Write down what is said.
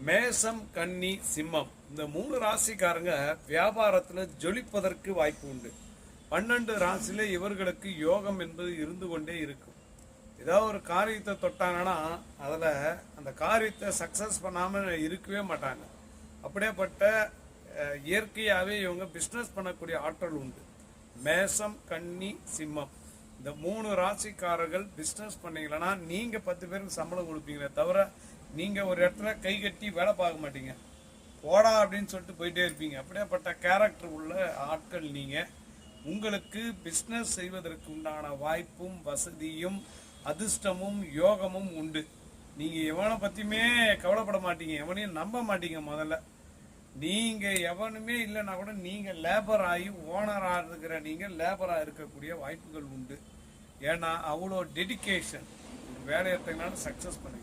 மேசம், கன்னி, சிம்மம் இந்த 3 ராசிக்காரங்க வியாபாரத்துல ஜொலிப்பதற்கு வாய்ப்பு உண்டு. 12 ராசியில இவர்களுக்கு யோகம் என்பது இருந்து கொண்டே இருக்கும். ஏதாவது ஒரு காரியத்தை தொட்டாங்கன்னா அதுல அந்த காரியத்தை சக்சஸ் பண்ணாம இருக்கவே மாட்டாங்க. அப்படியேப்பட்ட இயற்கையாவே இவங்க பிசினஸ் பண்ணக்கூடிய ஆற்றல் உண்டு. மேசம், கன்னி, சிம்மம் இந்த 3 ராசிக்காரர்கள் பிசினஸ் பண்ணீங்கன்னா நீங்க 10 பேருக்கு சம்பளம் கொடுப்பீங்களே தவிர நீங்க ஒரு இடத்துல கை கட்டி வேலை பார்க்க மாட்டீங்க. போடா அப்படின்னு சொல்லிட்டு போயிட்டே இருப்பீங்க. அப்படியேப்பட்ட கேரக்டர் உள்ள ஆட்கள் நீங்க. உங்களுக்கு பிசினஸ் செய்வதற்கு உண்டான வாய்ப்பும் வசதியும் அதிர்ஷ்டமும் யோகமும் உண்டு. நீங்க எவனை பத்தியுமே கவலைப்பட மாட்டீங்க, எவனையும் நம்ப மாட்டீங்க. முதல்ல நீங்க எவனுமே இல்லைன்னா கூட நீங்க லேபர் ஆகி ஓனரா இருக்கிற நீங்க லேபரா இருக்கக்கூடிய வாய்ப்புகள் உண்டு. ஏன்னா அவ்வளோ டெடிக்கேஷன் வேலையத்தினால சக்சஸ் பண்ணுவீங்க.